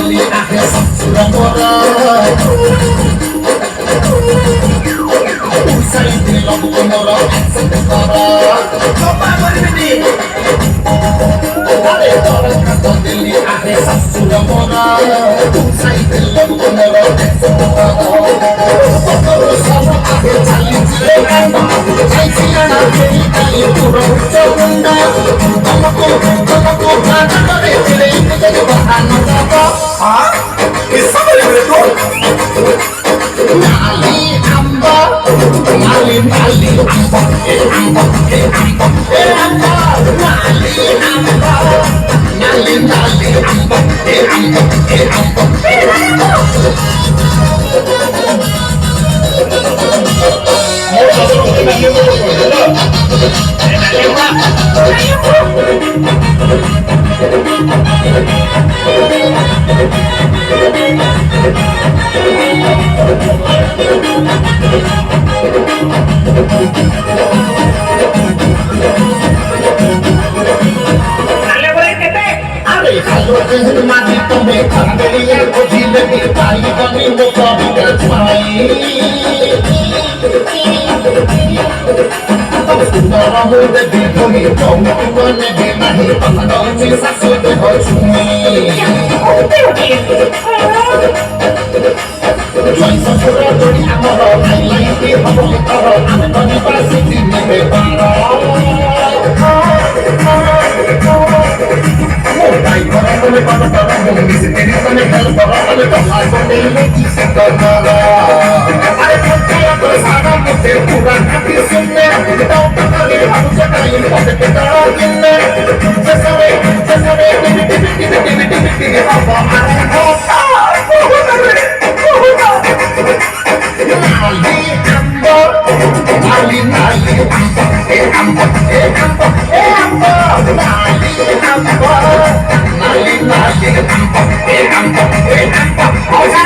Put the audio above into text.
deli ahe sapsura mora usai dilo mora aksate kara coba berbedi are tora kato deli ahe sapsura mora usai dilo mora aksate kara kokoro sama ahe chali chile amba chai chilana deli kali puro chogunda Tomako kana kare chile ikute bahana jaba Huh? Is somebody with a dog? nali amba nali nali amba amba amba nali amba nali nali amba are khalo ke mati tome khandeliya ko jile ki tai bani mo kabi ke chai Sundara ho de bithoni chong tu ne be nahi pakadau mi sasu de ho chumi Joy sasura jodi amaro nai lai ti habo taro ame toni pasi ti ne be paro Dai kora tome pada taro mo mi se teri tome hel kora tome kahai ko ne ki se kara Are kaya to sada mute pura kati sunne tau takale hamu jatai pate petara kinne sesare tibi haba are hota nali amba nali nali amba nali amba nali nali amba oja